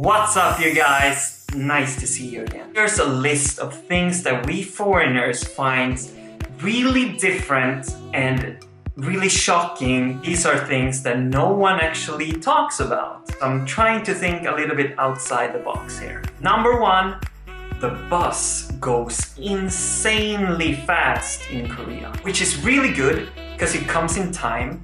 What's up, you guys? Nice to see you again. Here's a list of things that we foreigners find really different and really shocking. These are things that no one actually talks about. So I'm trying to think a little bit outside the box here. Number one, the bus goes insanely fast in Korea, which is really good because it comes in time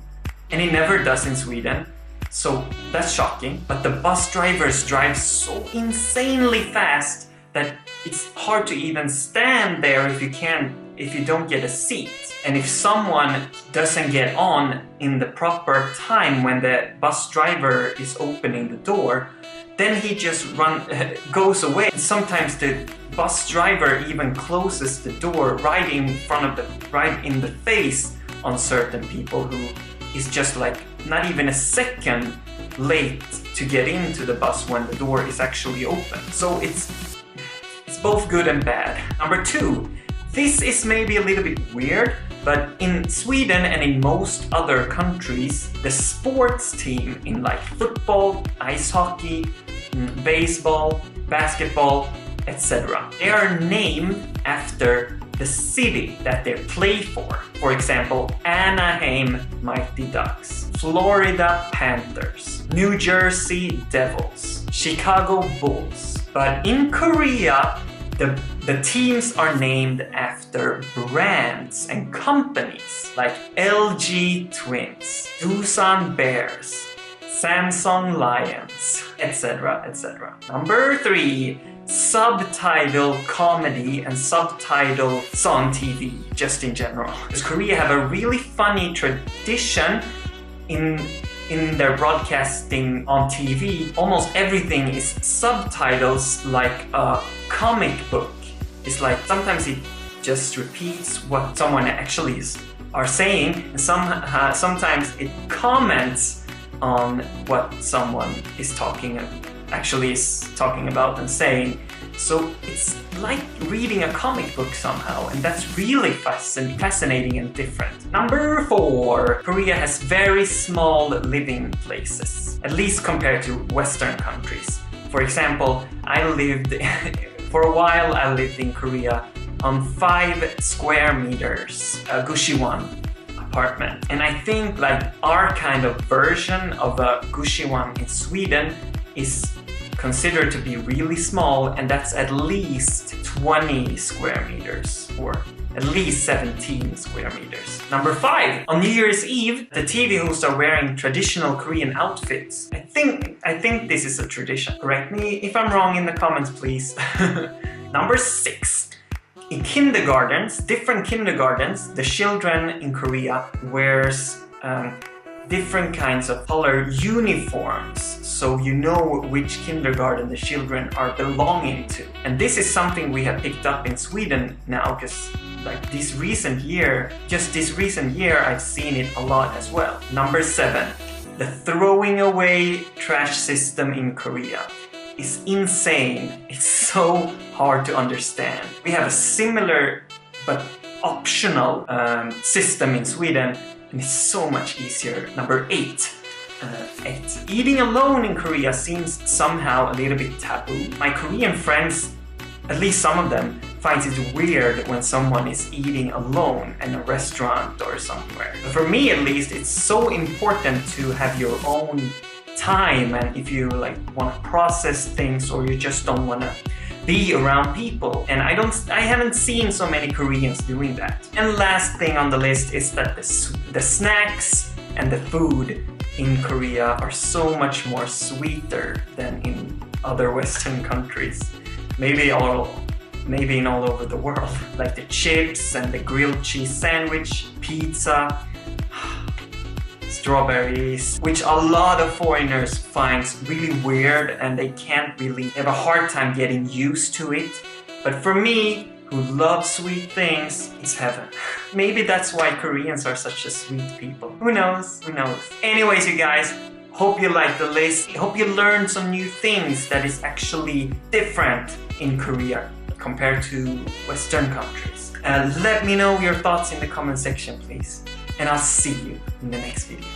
and it never does in Sweden. So that's shocking, but the bus drivers drive so insanely fast that it's hard to even stand there if you don't get a seat. And if someone doesn't get on in the proper time when the bus driver is opening the door, then he just goes away. Sometimes the bus driver even closes the door right in the face on certain people who is just like not even a second late to get into the bus when the door is actually open. So it's both good and bad. Number two, this is maybe a little bit weird, but in Sweden and in most other countries, the sports team in like football, ice hockey, baseball, basketball, etc. They are named after the city that they play for. For example, Anaheim Mighty Ducks, Florida Panthers, New Jersey Devils, Chicago Bulls. But in Korea, the teams are named after brands and companies like LG Twins, Doosan Bears, Samsung Lions, etc., etc. Number three, subtitle comedy and subtitles on TV, just in general. Because Korea have a really funny tradition in their broadcasting on TV. Almost everything is subtitles like a comic book. It's like sometimes it just repeats what someone actually are saying, and sometimes it comments on what someone is talking about and saying. So it's like reading a comic book somehow, and that's really fascinating and different. Number four, Korea has very small living places, at least compared to Western countries. For example, for a while I lived in Korea on 5 square meters, a Gushiwon apartment. And I think like our kind of version of a Gushiwon in Sweden is considered to be really small, and that's at least 20 square meters or at least 17 square meters. Number 5, on New Year's Eve, the TV hosts are wearing traditional Korean outfits. I think this is a tradition. Correct me if I'm wrong in the comments, please. Number 6, in kindergartens, different kindergartens, the children in Korea wears different kinds of color uniforms, so you know which kindergarten the children are belonging to. And this is something we have picked up in Sweden now, because like this recent year, I've seen it a lot as well. Number 7, the throwing away trash system in Korea is insane. It's so hard to understand. We have a similar but optional system in Sweden, and it's so much easier. Number 8. Eating alone in Korea seems somehow a little bit taboo. My Korean friends, at least some of them, finds it weird when someone is eating alone in a restaurant or somewhere. But for me at least, it's so important to have your own time, and if you like want to process things or you just don't want to be around people. And I haven't seen so many Koreans doing that. And last thing on the list is that the snacks and the food in Korea are so much more sweeter than in other Western countries. Maybe in all over the world. Like the chips and the grilled cheese sandwich, pizza, strawberries, which a lot of foreigners find really weird, and they have a hard time getting used to it. But for me, who love sweet things, it's heaven. Maybe that's why Koreans are such a sweet people. Who knows? Who knows? Anyways, you guys, hope you like the list. Hope you learned some new things that is actually different in Korea compared to Western countries. Let me know your thoughts in the comment section, please. And I'll see you in the next video.